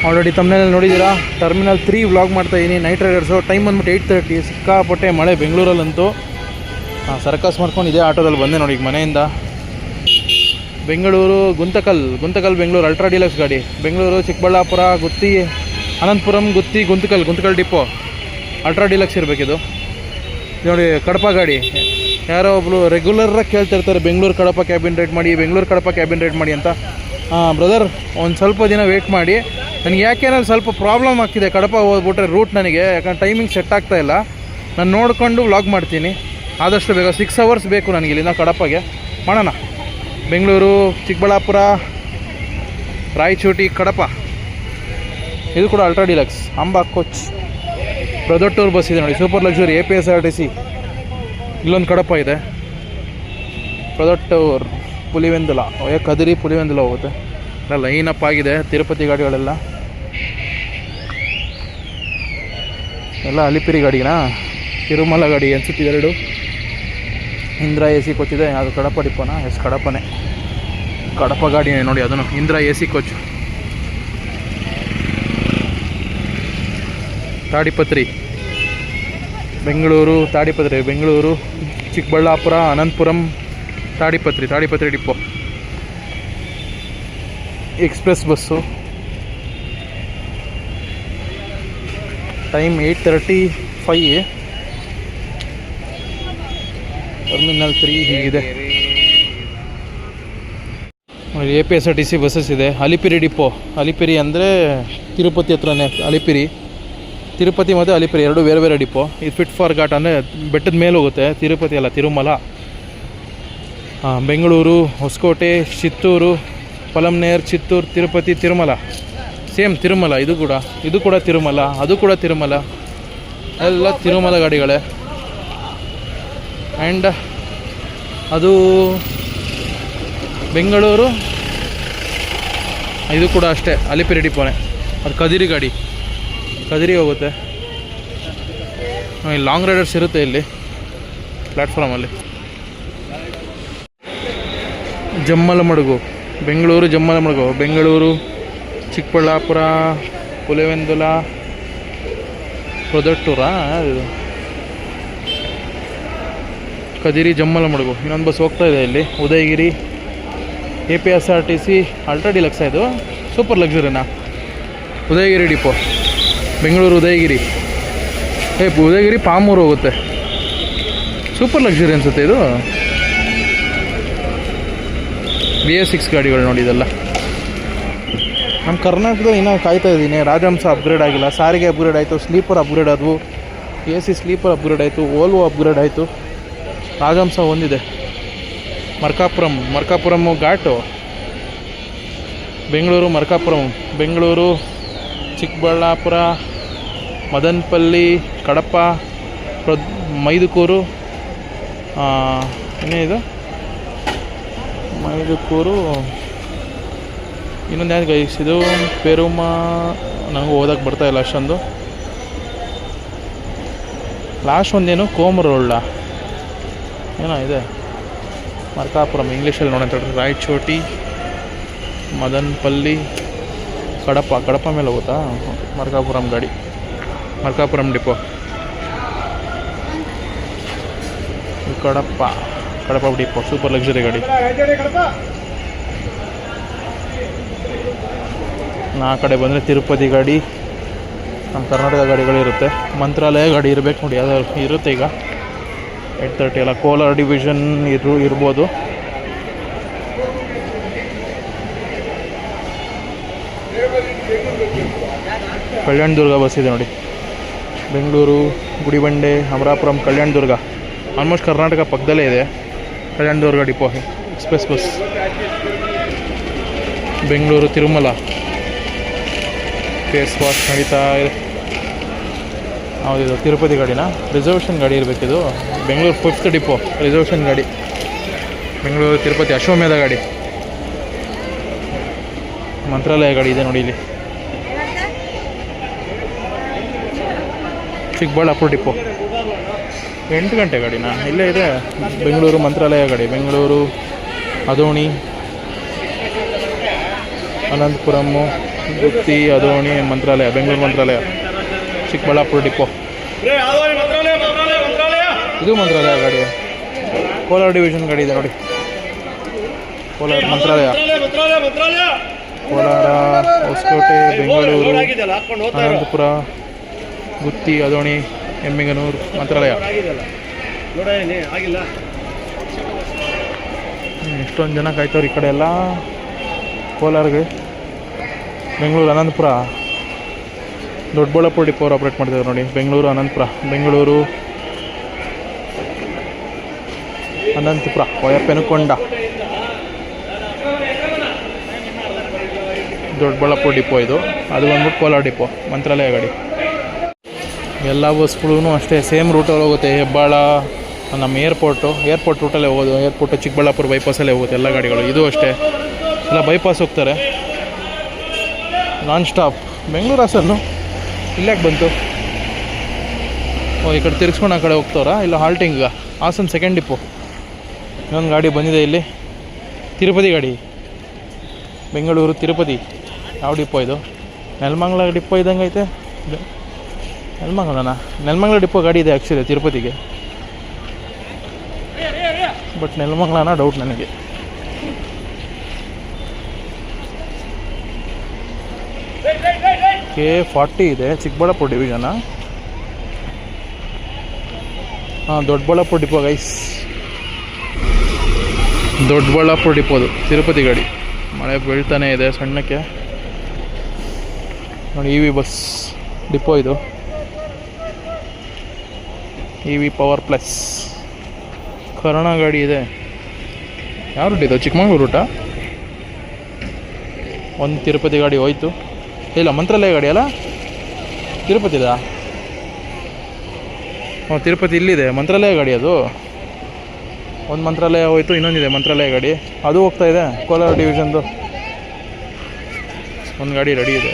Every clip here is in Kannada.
ಆಲ್ರೆಡಿ ತಮ್ಮನೇಲಿ ನೋಡಿದ್ದೀರಾ, ಟರ್ಮಿನಲ್ 3 ವ್ಲಾಗ್ ಮಾಡ್ತಾಯಿದ್ದೀನಿ. Night riders. ಟೈಮ್ ಬಂದ್ಬಿಟ್ಟು 8:30. ಸಿಕ್ಕಾಪಟ್ಟೆ ಮಳೆ ಬೆಂಗಳೂರಲ್ಲಂತೂ. ಸರ್ಕಸ್ ಮಾಡ್ಕೊಂಡು ಇದೇ ಆಟೋದಲ್ಲಿ ಬಂದೆ ನೋಡಿ ಈಗ ಮನೆಯಿಂದ. ಬೆಂಗಳೂರು ಗುಂತಕಲ್ ಬೆಂಗಳೂರು ಅಲ್ಟ್ರಾ ಡಿಲಕ್ಸ್ ಗಾಡಿ. ಬೆಂಗಳೂರು ಚಿಕ್ಕಬಳ್ಳಾಪುರ ಗುತ್ತಿ ಅನಂತಪುರಂ ಗುತ್ತಿ ಗುಂತಕಲ್ ಡಿಪೋ ಅಲ್ಟ್ರಾ ಡಿಲಕ್ಸ್ ಇರಬೇಕಿದು ನೋಡಿ. ಕಡಪ ಗಾಡಿ. ಯಾರೋ ಒಬ್ಬರು ರೆಗ್ಯುಲರಾಗಿ ಕೇಳ್ತಿರ್ತಾರೆ ಬೆಂಗಳೂರು ಕಡಪ ಕ್ಯಾಬಿನ್ ರೈಡ್ ಮಾಡಿ, ಬೆಂಗಳೂರು ಕಡಪ ಕ್ಯಾಬಿನ್ ರೈಡ್ ಮಾಡಿ ಅಂತ. ಬ್ರದರ್, ಒಂದು ಸ್ವಲ್ಪ ದಿನ ವೆಯ್ಟ್ ಮಾಡಿ. ನನಗೆ ಯಾಕೆಂದ್ರೆ ಸ್ವಲ್ಪ ಪ್ರಾಬ್ಲಮ್ ಆಗ್ತಿದೆ ಕಡಪ ಹೋಗ್ಬಿಟ್ರೆ ರೂಟ್ ನನಗೆ, ಯಾಕಂದ್ರೆ ಟೈಮಿಂಗ್ ಸೆಟ್ ಆಗ್ತಾಯಿಲ್ಲ. ನಾನು ನೋಡಿಕೊಂಡು ವ್ಲಾಗ್ ಮಾಡ್ತೀನಿ ಆದಷ್ಟು ಬೇಗ. 6 hours ಬೇಕು ನನಗೆ ಇಲ್ಲಿಂದ ಕಡಪಗೆ. ಮಾಡೋಣ. ಬೆಂಗಳೂರು ಚಿಕ್ಕಬಳ್ಳಾಪುರ ರಾಯಚೋಟಿ ಕಡಪ. ಇದು ಕೂಡ ಅಲ್ಟ್ರಾ ಡಿಲಕ್ಸ್ ಅಂಬಾ ಕೋಚ್. ಪ್ರೊದೊಟ್ಟೂರು ಬಸ್ ಇದೆ ನೋಡಿ, ಸೂಪರ್ ಲಕ್ಸುರಿ APSRTC. ಇಲ್ಲೊಂದು ಕಡಪ ಇದೆ, ಪ್ರೊದೊಟ್ಟೂರು ಪುಲಿವೆಂದುಲ. ಕದಿರಿ ಪುಲಿವೆಂದುಲ ಹೋಗುತ್ತೆ. ಎಲ್ಲ ಲೈನಪ್ ಆಗಿದೆ ತಿರುಪತಿ ಗಾಡಿಗಳೆಲ್ಲ. ಎಲ್ಲ ಅಲಿಪಿರಿ ಗಾಡಿನಾ, ತಿರುಮಲ ಗಾಡಿ ಅನ್ಸುತ್ತೆ ಎರಡು. ಇಂದ್ರ AC ಕೋಚ್ ಇದೆ. ಅದು ಕಡಪ ಡಿಪೋನಾ? ಕಡಪನೇ, ಕಡಪ ಗಾಡಿನೇ ನೋಡಿ. ಅದನ್ನು Indra AC coach. Tadipatri Bengaluru, Tadipatri Bengaluru Chikkaballapur Anantapuram Tadipatri depot. Express bus. Time 8:35. Terminal 3 ಹೀಗಿದೆ. APSRTC ಬಸ್ಸಸ್ ಇದೆ. ಅಲಿಪಿರಿ ಡಿಪೋ. ಅಲಿಪಿರಿ ಅಂದರೆ ತಿರುಪತಿ ಹತ್ರನೇ ಅಲಿಪಿರಿ. ತಿರುಪತಿ ಮತ್ತು ಅಲಿಪಿರಿ ಎರಡು ಬೇರೆ ಬೇರೆ ಡಿಪೋ. ಇದು ಫಿಟ್ ಫಾರ್ ಘಾಟ್ ಅಂದರೆ ಬೆಟ್ಟದ ಮೇಲೆ ಹೋಗುತ್ತೆ. ತಿರುಪತಿ ಅಲ್ಲ, ತಿರುಮಲ. ಬೆಂಗಳೂರು, ಹೊಸಕೋಟೆ, ಚಿತ್ತೂರು, ಪಲಮ್ನೇರ್, ಚಿತ್ತೂರು, ತಿರುಪತಿ, ತಿರುಮಲ. ಸೇಮ್ ತಿರುಮಲ. ಇದು ಕೂಡ ತಿರುಮಲ, ಅದು ಕೂಡ ತಿರುಮಲ. ಎಲ್ಲ ತಿರುಮಲ ಗಾಡಿಗಳೇ. ಆ್ಯಂಡ್ ಅದು ಬೆಂಗಳೂರು, ಇದು ಕೂಡ ಅಷ್ಟೇ ಅಲಿಪಿರಿ ಡಿಪೋನೆ. ಅದು ಕದಿರಿ ಗಾಡಿ, ಕದಿರಿ ಹೋಗುತ್ತೆ. ಲಾಂಗ್ ರೈಡರ್ಸ್ ಇರುತ್ತೆ ಇಲ್ಲಿ ಪ್ಲ್ಯಾಟ್ಫಾರ್ಮಲ್ಲಿ. ಜಮ್ಮಲಮಡುಗು ಬೆಂಗಳೂರು, ಜಮ್ಮಲಮಡುಗು ಬೆಂಗಳೂರು, ಚಿಕ್ಕಬಳ್ಳಾಪುರ, ಪುಲಿವೆಂದುಲ, ಪ್ರೊದೊಟ್ಟೂರ, ಕದಿರಿ, ಜಮ್ಮಲಮಡುಗು. ಇನ್ನೊಂದು ಬಸ್ ಹೋಗ್ತಾ ಇದೆ ಇಲ್ಲಿ. Udayagiri, APSRTC ultra deluxe. ಇದು ಸೂಪರ್ ಲಕ್ಸುರಿನಾ? ಉದಯಗಿರಿ ಡಿಪೋ ಬೆಂಗಳೂರು. ಉದಯಗಿರಿ ಉದಯಗಿರಿ ಪಾಮೂರು ಹೋಗುತ್ತೆ. ಸೂಪರ್ ಲಕ್ಸುರಿ ಅನಿಸುತ್ತೆ ಇದು. BS6 ಗಾಡಿಗಳು ನೋಡಿ ಇದೆಲ್ಲ. ನಮ್ಮ ಕರ್ನಾಟಕದ ಇನ್ನೂ ಕಾಯ್ತಾ ಇದ್ದೀನಿ. ರಾಜಹಂಸ ಅಪ್ಗ್ರೇಡ್ ಆಗಿಲ್ಲ, ಸಾರಿಗೆ ಅಪ್ಗ್ರೇಡ್ ಆಯಿತು, ಸ್ಲೀಪರ್ ಅಪ್ಗ್ರೇಡ್ ಆದವು, AC ಸ್ಲೀಪರ್ ಅಪ್ಗ್ರೇಡ್ ಆಯಿತು, ಓಲ್ವೋ ಅಪ್ಗ್ರೇಡ್ ಆಯಿತು, ರಾಜಹಂಸ ಒಂದಿದೆ. ಮರ್ಕಾಪುರಂ ಘಾಟು. ಬೆಂಗಳೂರು ಮರ್ಕಾಪುರಂ, ಬೆಂಗಳೂರು, ಚಿಕ್ಕಬಳ್ಳಾಪುರ, ಮದನಪಲ್ಲಿ, ಕಡಪ, ಮೈದುಕೂರು. ಇನ್ನೇನಿದು ಮೈದುಕೂರು. ಇನ್ನೊಂದು ಯಾವ್ದು ಇದು ಪೆರುಮ. ನನಗೂ ಓದಕ್ಕೆ ಬರ್ತಾಯಿಲ್ಲ ಅಷ್ಟೊಂದು. ಲಾಸ್ಟ್ ಒಂದೇನು ಕೋಮರೋಳ್ಳ ಏನೋ ಇದೆ. ಮರ್ಕಾಪುರಂ ಇಂಗ್ಲೀಷಲ್ಲಿ ನೋಡೋಂತ. ರಾಯಚೋಟಿ, ಮದನಪಲ್ಲಿ, ಕಡಪ ಮೇಲೆ ಹೋಗುತ್ತಾ? ಮರ್ಕಾಪುರಂ ಗಾಡಿ, Markapuram depot. Kadapa depot super luxury ಗಾಡಿ. ಆ ಕಡೆ ಬಂದರೆ ತಿರುಪತಿ ಗಾಡಿ. ನಮ್ಮ ಕರ್ನಾಟಕ ಗಾಡಿಗಳಿರುತ್ತೆ. ಮಂತ್ರಾಲಯ ಗಾಡಿ ಇರಬೇಕು ನೋಡಿ, ಯಾವ್ದಾದ್ರು ಇರುತ್ತೆ. ಈಗ 8:30 ಎಲ್ಲ ಕೋಲಾರ ಡಿವಿಷನ್ ಇರ್ಬೋದು. ಕಲ್ಯಾಣದುರ್ಗ ಬಸ್ ಇದೆ ನೋಡಿ. ಬೆಂಗಳೂರು, ಗುಡಿಬಂಡೆ, ಅಮರಾಪುರಂ, ಕಲ್ಯಾಣದುರ್ಗ. ಆಲ್ಮೋಸ್ಟ್ ಕರ್ನಾಟಕ ಪಕ್ಕದಲ್ಲೇ ಇದೆ Kalyanadurga depot. Express bus. Bengaluru, Tirumala face wash ನಡೀತಾ ಇದೆ. ಹೌದಿದು ತಿರುಪತಿ ಗಾಡಿನ ರಿಸರ್ವೇಷನ್ ಗಾಡಿ ಇರಬೇಕಿದು. ಬೆಂಗಳೂರು 5th ಡಿಪೋ ರಿಸರ್ವೇಷನ್ ಗಾಡಿ. ಬೆಂಗಳೂರು, ತಿರುಪತಿ ಅಶ್ವಮೇಧ ಗಾಡಿ. ಮಂತ್ರಾಲಯ ಗಾಡಿ ಇದೆ ನೋಡಿ ಇಲ್ಲಿ. ಚಿಕ್ಕಬಳ್ಳಾಪುರ ಡಿಪೋ 8 ಗಂಟೆ ಗಾಡಿನ ಇಲ್ಲೇ ಇದೆ. ಬೆಂಗಳೂರು ಮಂತ್ರಾಲಯ ಗಾಡಿ. ಬೆಂಗಳೂರು, ಅದೋಣಿ, ಅನಂತಪುರಮ್ಮು, ಗುತ್ತಿ ಅದೋಣಿ ಮಂತ್ರಾಲಯ, ಬೆಂಗಳೂರು ಮಂತ್ರಾಲಯ, ಚಿಕ್ಕಬಳ್ಳಾಪುರ ಡಿಪೋ. ಇದು ಮಂತ್ರಾಲಯ ಗಾಡಿ, ಕೋಲಾರ ಡಿವಿಷನ್ ಗಾಡಿ ಇದೆ ನೋಡಿ. ಕೋಲಾರ ಮಂತ್ರಾಲಯ, ಕೋಲಾರ, ಹೊಸಕೋಟೆ, ಬೆಂಗಳೂರು, ಅನಂತಪುರ, ಗುತ್ತಿ, ಅದೋಣಿ, ಎಮ್ಮಿಗನೂರು, ಮಂತ್ರಾಲಯ. ಎಷ್ಟೊಂದು ಜನ ಕಾಯ್ತವ್ರು ಈ ಕಡೆ ಎಲ್ಲ. ಕೋಲಾರ್ಗೆ, ಬೆಂಗಳೂರು, ಅನಂತಪುರ, ದೊಡ್ಡಬಳ್ಳಾಪುರ ಡಿಪೋ ಆಪ್ರೇಟ್ ಮಾಡ್ತಿದ್ದಾರೆ ನೋಡಿ. ಬೆಂಗಳೂರು, ಅನಂತಪುರ, ಬೆಂಗಳೂರು, ಅನಂತಪುರ, ಪೆನುಕೊಂಡ, ದೊಡ್ಡಬಳ್ಳಾಪುರ ಡಿಪೋ ಇದು. ಅದು ಬಂದ್ಬಿಟ್ಟು ಕೋಲಾರ ಡಿಪೋ, ಮಂತ್ರಾಲಯ ಗಾಡಿ. ಎಲ್ಲ ಬಸ್ಗಳೂ ಅಷ್ಟೇ ಸೇಮ್ ರೂಟಲ್ಲಿ ಹೋಗುತ್ತೆ. ಹೆಬ್ಬಾಳ, ನಮ್ಮ ಏರ್ಪೋರ್ಟ್ ರೂಟಲ್ಲೇ ಹೋಗೋದು. ಏರ್ಪೋರ್ಟು ಚಿಕ್ಕಬಳ್ಳಾಪುರ ಬೈಪಾಸಲ್ಲೇ ಹೋಗುತ್ತೆ ಎಲ್ಲ ಗಾಡಿಗಳು. ಇದು ಅಷ್ಟೇ, ಎಲ್ಲ ಬೈಪಾಸ್ ಹೋಗ್ತಾರೆ ನಾನ್ ಸ್ಟಾಪ್. ಬೆಂಗಳೂರು ಹಾಸನ್ನು ಇಲ್ಲಾಕೆ ಬಂತು? ಈ ಕಡೆ ತಿರ್ಸ್ಕೊಂಡು ಆ ಕಡೆ ಹೋಗ್ತವ್ರಾ? ಇಲ್ಲ ಹಾಲ್ಟಿಂಗ್. Haasan second depot. ಇನ್ನೊಂದು ಗಾಡಿ ಬಂದಿದೆ ಇಲ್ಲಿ, ತಿರುಪತಿ ಗಾಡಿ, ಬೆಂಗಳೂರು ತಿರುಪತಿ. ಯಾವ ಡಿಪೋ ಇದು? ನೆಲಮಂಗಲ ಡಿಪೋ ಇದ್ದಂಗೆ ಐತೆ. ನೆಲಮಂಗಲ ಡಿಪೋ ಗಾಡಿ ಇದೆ ಆ್ಯಕ್ಚುಲಿ ತಿರುಪತಿಗೆ, ಬಟ್ ನೆಲಮಂಗಲನ ಡೌಟ್ ನನಗೆ. K40 ಇದೆ, ಚಿಕ್ಕಬಳ್ಳಾಪುರ ಡಿವಿಷನ. ದೊಡ್ಡಬಳ್ಳಾಪುರ ಡಿಪೋ ಗೈಸ್, ದೊಡ್ಡಬಳ್ಳಾಪುರ ಡಿಪೋದು ತಿರುಪತಿ ಗಾಡಿ. ಮಳೆ ಬೀಳ್ತಾನೆ ಇದೆ ಸಣ್ಣಕ್ಕೆ ನೋಡಿ. EV ಬಸ್ ಡಿಪೋ ಇದು, EV ಪವರ್ ಪ್ಲಸ್. ಕರ್ಣ ಗಾಡಿ ಇದೆ. ಯಾವ ರೂಟ್ ಇದು? ಚಿಕ್ಕಮಗಳೂರು ರೂಟಾ? ಒಂದು ತಿರುಪತಿ ಗಾಡಿ ಹೋಯ್ತು. ಇಲ್ಲ, ಮಂತ್ರಾಲಯ ಗಾಡಿ ಅಲ್ಲ, ತಿರುಪತಿದಾ? ತಿರುಪತಿ ಇಲ್ಲಿದೆ ಮಂತ್ರಾಲಯ ಗಾಡಿ. ಅದು ಒಂದು ಮಂತ್ರಾಲಯ ಹೋಯ್ತು, ಇನ್ನೊಂದಿದೆ ಮಂತ್ರಾಲಯ ಗಾಡಿ, ಅದು ಹೋಗ್ತಾ ಇದೆ. ಕೋಲಾರ ಡಿವಿಷನ್ದು ಒಂದು ಗಾಡಿ ರೆಡಿ ಇದೆ.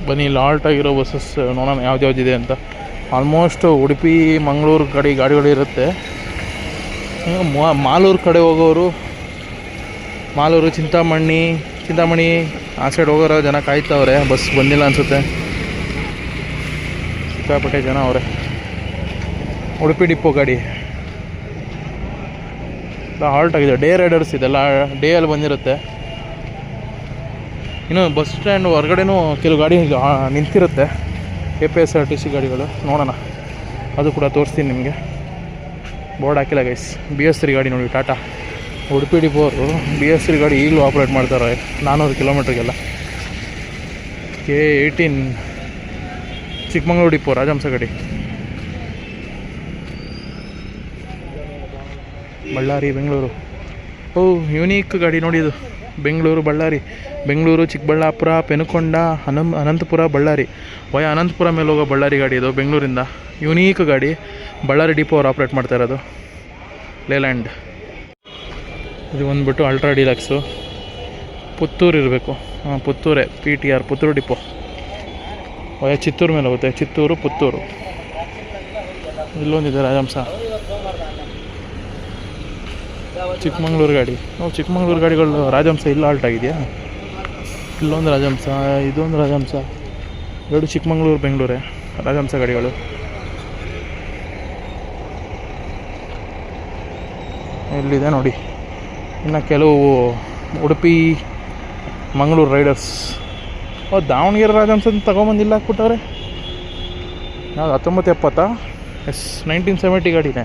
ಬನ್ನಿ, ಇಲ್ಲಿ ಆಲ್ಟ್ ಆಗಿರೋ ಬಸ್ಸಸ್ ನೋಡೋಣ ಯಾವ್ದ್ಯಾವ್ದಿದೆ ಅಂತ. ಆಲ್ಮೋಸ್ಟ್ ಉಡುಪಿ, ಮಂಗಳೂರು ಗಾಡಿಗಳಿರುತ್ತೆ. ಮಾಲೂರು ಕಡೆ ಹೋಗೋರು, ಮಾಲೂರು, ಚಿಂತಾಮಣಿ ಆ ಸೈಡ್ ಹೋಗೋರು ಜನ ಕಾಯ್ತವ್ರೆ. ಬಸ್ ಬಂದಿಲ್ಲ ಅನಿಸುತ್ತೆ, ಸಿಕ್ಕಾಪಟ್ಟೆ ಜನ ಅವರೇ. ಉಡುಪಿ ಡಿಪೋ ಗಾಡಿ ಹಾಲ್ಟ್ ಆಗಿದೆ. ಡೇ ರೈಡರ್ಸ್ ಇದೆಲ್ಲ ಡೇ ಅಲ್ಲಿ ಬಂದಿರುತ್ತೆ. ಇನ್ನು ಬಸ್ ಸ್ಟ್ಯಾಂಡ್ ಹೊರಗಡೆನೂ ಕೆಲವು ಗಾಡಿ ನಿಂತಿರುತ್ತೆ, KPSRTC ಗಾಡಿಗಳು. ನೋಡೋಣ, ಅದು ಕೂಡ ತೋರಿಸ್ತೀನಿ ನಿಮಗೆ. ಬೋರ್ಡ್ ಹಾಕಿಲ್ಲ ಗೈಸ್. BS3 ಗಾಡಿ ನೋಡಿ, ಟಾಟಾ. ಉಡುಪಿ ಡಿಪೋ ಅವರು BS3 ಗಾಡಿ ಈಗಲೂ ಆಪ್ರೇಟ್ ಮಾಡ್ತಾರೆ 400 ಕಿಲೋಮೀಟ್ರಿಗೆಲ್ಲ. K18 ಚಿಕ್ಕಮಗಳೂರು ಡಿಪೋ, ರಾಜಹಂಸ ಗಾಡಿ. ಬಳ್ಳಾರಿ, ಬೆಂಗಳೂರು. ಯೂನಿಕ್ ಗಾಡಿ ನೋಡಿ ಇದು. ಬೆಂಗಳೂರು, ಬಳ್ಳಾರಿ, ಬೆಂಗಳೂರು, ಚಿಕ್ಕಬಳ್ಳಾಪುರ, ಪೆನುಕೊಂಡ, ಅನಂತಪುರ, ಬಳ್ಳಾರಿ. ಅನಂತಪುರ ಮೇಲೆ ಹೋಗೋ ಬಳ್ಳಾರಿ ಗಾಡಿ ಇದು, ಬೆಂಗಳೂರಿಂದ. ಯೂನೀಕ್ ಗಾಡಿ, ಬಳ್ಳಾರಿ ಡಿಪೋ ಅವ್ರು ಆಪ್ರೇಟ್ ಮಾಡ್ತಾ ಇರೋದು. ಲೇಲ್ಯಾಂಡ್. ಇದು ಬಂದ್ಬಿಟ್ಟು ಅಲ್ಟ್ರಾ ಡಿಲಕ್ಸು. ಪುತ್ತೂರು ಇರಬೇಕು. ಪುತ್ತೂರೇ, PTR ಪುತ್ತೂರು ಡಿಪೋ. ಚಿತ್ತೂರು ಮೇಲೆ ಹೋಗುತ್ತೆ, ಚಿತ್ತೂರು, ಪುತ್ತೂರು. ಇಲ್ಲೊಂದಿದೆ ರಾಜಹಂಸ. ಚಿಕ್ಕಮಗಳೂರು ಗಾಡಿ. ಚಿಕ್ಕಮಗಳೂರು ಗಾಡಿಗಳು ರಾಜಹಂಸ ಇಲ್ಲ ಆಲ್ಟ್ ಆಗಿದೆಯಾ? ಇಲ್ಲೊಂದು ರಾಜಹಂಸ, ಇದೊಂದು ರಾಜಹಂಸ. ಎರಡು ಚಿಕ್ಕಮಗಳೂರು, ಬೆಂಗಳೂರೇ ರಾಜಹಂಸ ಗಾಡಿಗಳು. ಇಲ್ಲಿದೆ ನೋಡಿ. ಇನ್ನು ಕೆಲವು ಉಡುಪಿ, ಮಂಗಳೂರು ರೈಡರ್ಸ್. ದಾವಣಗೆರೆ ರಾಜಹಂಸ ತಗೊಂಬಂದಿಲ್ಲ, ಹಾಕ್ಬಿಟ್ಟವ್ರೆ. ಯಾವುದು 1970? ಎಸ್, 1970 ಗಾಡಿನೇ.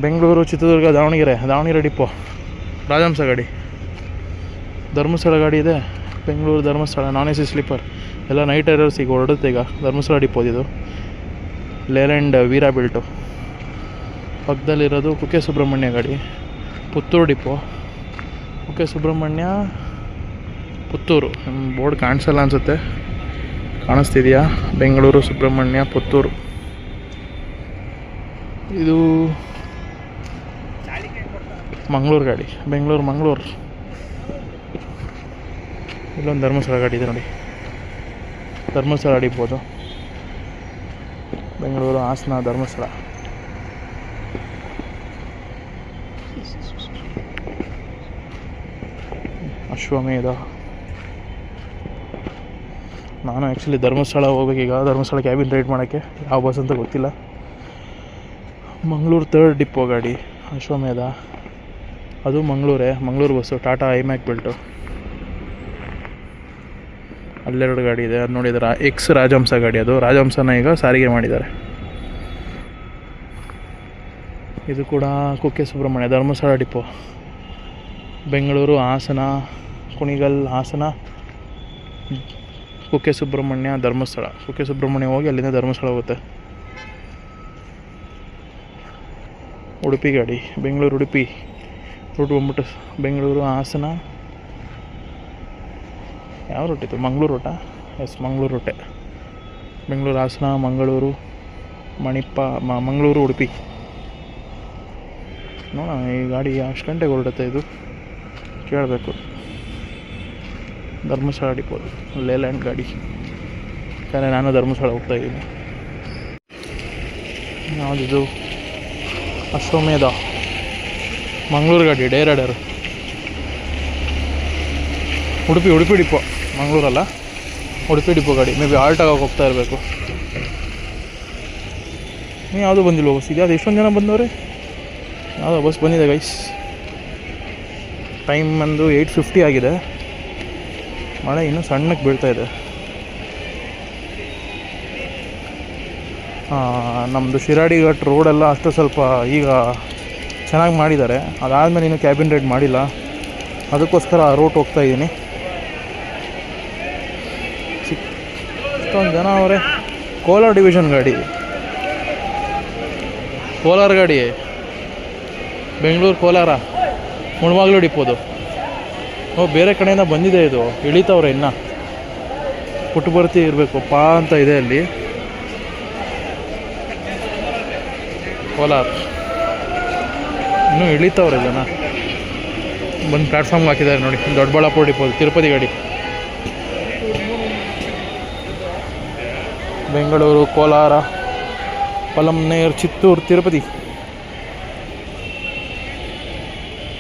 ಬೆಂಗಳೂರು, ಚಿತ್ರದುರ್ಗ, ದಾವಣಗೆರೆ ಡಿಪೋ ರಾಜಹಂಸ ಗಾಡಿ. ಧರ್ಮಸ್ಥಳ ಗಾಡಿ ಇದೆ, ಬೆಂಗಳೂರು ಧರ್ಮಸ್ಥಳ, non-AC ಸ್ಲೀಪರ್. ಎಲ್ಲ ನೈಟ್ ರೈಡರ್ಸ್ ಈಗ ಹೊರಡುತ್ತೆ. ಈಗ ಧರ್ಮಸ್ಥಳ ಡಿಪೋದಿದು. ಲೇಲ್ಯಾಂಡ್, ವೀರಾ ಬಿಲ್ಟು. ಪಕ್ಕದಲ್ಲಿರೋದು ಕುಕ್ಕೆ ಸುಬ್ರಹ್ಮಣ್ಯ ಗಾಡಿ, ಪುತ್ತೂರು ಡಿಪೋ. ಕುಕ್ಕೆ ಸುಬ್ರಹ್ಮಣ್ಯ, ಪುತ್ತೂರು. ಬೋರ್ಡ್ ಕಾಣಿಸಲ್ಲ ಅನಿಸುತ್ತೆ, ಕಾಣಿಸ್ತಿದೆಯಾ? ಬೆಂಗಳೂರು, ಸುಬ್ರಹ್ಮಣ್ಯ, ಪುತ್ತೂರು. ಇದು ಮಂಗಳೂರು ಗಾಡಿ, ಮಂಗಳೂರು. ಇಲ್ಲೊಂದು ಧರ್ಮಸ್ಥಳ ಗಾಡಿ ಇದೆ ನೋಡಿ, ಧರ್ಮಸ್ಥಳ ಡಿಪೋದು. ಬೆಂಗಳೂರು, ಹಾಸನ, ಧರ್ಮಸ್ಥಳ. ಅಶ್ವಮೇಧ. ನಾನು ಆ್ಯಕ್ಚುಲಿ ಧರ್ಮಸ್ಥಳ ಹೋಗ್ಬೇಕೀಗ. ಧರ್ಮಸ್ಥಳ ಕ್ಯಾಬಿನ್ ರೈಡ್ ಮಾಡೋಕ್ಕೆ ಯಾವ ಬಸ್ ಅಂತ ಗೊತ್ತಿಲ್ಲ. ಮಂಗಳೂರು 3rd ಡಿಪೋ ಗಾಡಿ ಅಶ್ವಮೇಧ. ಅದು ಮಂಗಳೂರು ಬಸ್ಸು, ಟಾಟಾ ಐಮ್ಯಾಕ್ ಬೆಲ್ಟು. ಅಲ್ಲೆರಡು ಗಾಡಿ ಇದೆ. ಅದು ನೋಡಿದರೆ ಎಕ್ಸ್ ರಾಜಹಂಸ ಗಾಡಿ. ಅದು ರಾಜಹಂಸನ ಈಗ ಸಾರಿಗೆ ಮಾಡಿದ್ದಾರೆ. ಇದು ಕೂಡ ಕುಕ್ಕೆ ಸುಬ್ರಹ್ಮಣ್ಯ ಧರ್ಮಸ್ಥಳ ಡಿಪೋ. ಬೆಂಗಳೂರು, ಹಾಸನ, ಕುಣಿಗಲ್, ಹಾಸನ, ಕುಕ್ಕೆ ಸುಬ್ರಹ್ಮಣ್ಯ, ಧರ್ಮಸ್ಥಳ. ಕುಕ್ಕೆ ಸುಬ್ರಹ್ಮಣ್ಯ ಹೋಗಿ ಅಲ್ಲಿಂದ ಧರ್ಮಸ್ಥಳ ಹೋಗುತ್ತೆ. ಉಡುಪಿ ಗಾಡಿ, ಬೆಂಗಳೂರು ಉಡುಪಿ ರೂಟ್ ಬಂದ್ಬಿಟ್ಟು ಬೆಂಗಳೂರು ಹಾಸನ. ಯಾವ ರೂಟ್ ಇತ್ತು? ಮಂಗಳೂರು ರೂಟಾ? ಎಸ್, ಮಂಗಳೂರು ರೂಟೆ. ಬೆಂಗಳೂರು ಹಾಸನ, ಮಂಗಳೂರು ಮಂಗಳೂರು ಉಡುಪಿ. ನೋಡೋಣ ಈ ಗಾಡಿ ಎಷ್ಟು ಗಂಟೆಗೆ ಹೊರಡುತ್ತೆ ಇದು ಕೇಳಬೇಕು. ಧರ್ಮಸ್ಥಳ ಡಿಪೋ ಲೇಲ್ಯಾಂಡ್ ಗಾಡಿ. ಯಾಕಂದರೆ ನಾನು ಧರ್ಮಸ್ಥಳ ಹೋಗ್ತಾಯಿದ್ದೀನಿ. ಯಾವುದಿದು? ಅಶ್ವಮೇಧ ಮಂಗಳೂರು ಗಾಡಿ, ಡೇರಡರು. ಉಡುಪಿ ಡಿಪೋ, ಮಂಗಳೂರಲ್ಲ, ಉಡುಪಿ ಡಿಪೋ ಗಾಡಿ. ಮೇ ಬಿ ಆಲ್ಟಾಗಿ ಹೋಗ್ತಾ ಇರಬೇಕು. ನೀವು ಯಾವುದೂ ಬಂದಿಲ್ಲ ಬಸ್. ಇದು ಎಷ್ಟೊಂದು ಜನ ಬಂದವ್ರೆ. ಯಾವುದೋ ಬಸ್ ಬಂದಿದೆ ಗೈಸ್. ಟೈಮ್ ಬಂದು 8:50 ಆಗಿದೆ. ಮಳೆ ಇನ್ನೂ ಸಣ್ಣಕ್ಕೆ ಬೀಳ್ತಾ ಇದೆ. ನಮ್ಮದು ಶಿರಾಡಿ ಘಾಟ್ ರೋಡೆಲ್ಲ ಅಷ್ಟು ಸ್ವಲ್ಪ ಈಗ ಚೆನ್ನಾಗಿ ಮಾಡಿದ್ದಾರೆ. ಅದಾದಮೇಲೆ ಇನ್ನೂ ಕ್ಯಾಬಿನ್ ರೈಡ್ ಮಾಡಿಲ್ಲ. ಅದಕ್ಕೋಸ್ಕರ ಆ ರೋಟ್ ಹೋಗ್ತಾಯಿದ್ದೀನಿ. ಇಷ್ಟೊಂದು ಜನ ಅವರೇ. ಕೋಲಾರ ಡಿವಿಷನ್ ಗಾಡಿ, ಕೋಲಾರ ಗಾಡಿ, ಬೆಂಗಳೂರು ಕೋಲಾರ ಮುಳಬಾಗಿಲು ಡಿಪೋದು. ಬೇರೆ ಕಡೆಯಿಂದ ಬಂದಿದೆ ಇದು. ಇಳಿತವ್ರೆ ಇನ್ನು. ಪುಟ್ಟಬರ್ತಿ ಇರಬೇಕು ಅಂತ ಇದೆ ಅಲ್ಲಿ. ಕೋಲಾರ ಇನ್ನೂ ಇಳಿತವ್ರೆ ಜನ. ಬಂದು ಪ್ಲ್ಯಾಟ್ಫಾರ್ಮ್ಗೆ ಹಾಕಿದ್ದಾರೆ ನೋಡಿ. ದೊಡ್ಡಬಳ್ಳಾಪುರ ಡಿಪೋದು ತಿರುಪತಿ ಗಾಡಿ. ಬೆಂಗಳೂರು, ಕೋಲಾರ, ಪಲಮ್ನೇರ್, ಚಿತ್ತೂರು, ತಿರುಪತಿ.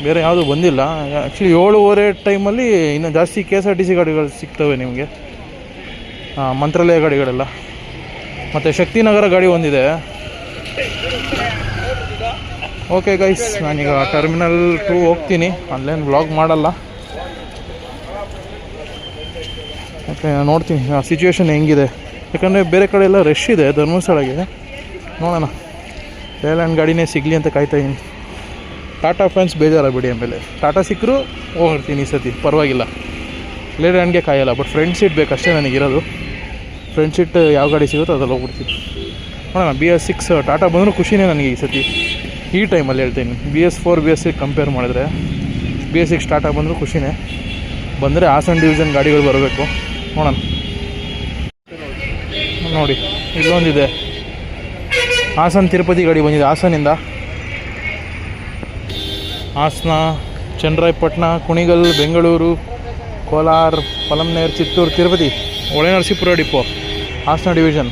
ಬೇರೆ ಯಾವುದೂ ಬಂದಿಲ್ಲ. ಆ್ಯಕ್ಚುಲಿ 7:30 ಟೈಮಲ್ಲಿ ಇನ್ನೂ ಜಾಸ್ತಿ KSRTC ಗಾಡಿಗಳು ಸಿಗ್ತವೆ ನಿಮಗೆ. ಮಂತ್ರಾಲಯ ಗಾಡಿಗಳೆಲ್ಲ. ಮತ್ತು ಶಕ್ತಿನಗರ ಗಾಡಿ ಒಂದಿದೆ. ಓಕೆ ಗೈಸ್, ನಾನೀಗ ಟರ್ಮಿನಲ್ 2 ಹೋಗ್ತೀನಿ. ಅಲ್ಲೇನು ವ್ಲಾಗ್ ಮಾಡಲ್ಲ. ಓಕೆ, ನೋಡ್ತೀನಿ ಆ ಸಿಚುವೇಶನ್ ಹೆಂಗಿದೆ. ಯಾಕಂದರೆ ಬೇರೆ ಕಡೆ ಎಲ್ಲ ರಶ್ ಇದೆ. ಧರ್ಮಸ್ಥಳಗೆ ನೋಡೋಣ. ಲೇಲ್ಯಾಂಡ್ ಗಾಡಿನೇ ಸಿಗಲಿ ಅಂತ ಕಾಯ್ತಾಯಿದ್ದೀನಿ. ಟಾಟಾ ಫ್ಯಾನ್ಸ್ ಬೇಜಾರಾಗ್ಬಿಡಿ. ಆಮೇಲೆ ಟಾಟಾ ಸಿಕ್ಕರೂ ಹೋಗಿರ್ತೀನಿ ಈ ಸತಿ, ಪರವಾಗಿಲ್ಲ. ಲೇಲ್ಯಾಂಡ್ಗೆ ಕಾಯಲ್ಲ. ಬಟ್ ಫ್ರಂಟ್ ಸೀಟ್ ಬೇಕಷ್ಟೇ ನನಗಿರೋದು. ಫ್ರಂಟ್ ಸೀಟ್ ಯಾವ ಗಾಡಿ ಸಿಗುತ್ತೋ ಅದ್ರಲ್ಲಿ ಹೋಗ್ಬಿಡ್ತೀನಿ. ನೋಡೋಣ. BS6 ಟಾಟಾ ಬಂದರೂ ಖುಷಿನೇ ನನಗೆ ಈ ಸತಿ. ಈ ಟೈಮಲ್ಲಿ ಹೇಳ್ತೀನಿ. BS4 BS6 ಕಂಪೇರ್ ಮಾಡಿದ್ರೆ BS6 ಟಾಟಾ ಬಂದರೂ ಖುಷಿನೇ. ಬಂದರೆ ಹಾಸನ ಡಿವಿಷನ್ ಗಾಡಿಗಳು ಬರಬೇಕು. ನೋಡೋಣ. ನೋಡಿ ಇಲ್ಲೊಂದಿದೆ. ಹಾಸನ ತಿರುಪತಿ ಗಾಡಿ ಬಂದಿದೆ. ಹಾಸನಿಂದ ಹಾಸನ, ಚನ್ನರಾಯಪಟ್ಟಣ, ಕುಣಿಗಲ್, ಬೆಂಗಳೂರು, ಕೋಲಾರ, ಪಲಮ್ನೇರ್, ಚಿತ್ತೂರು, ತಿರುಪತಿ. Holenarasipura depot Hassan division.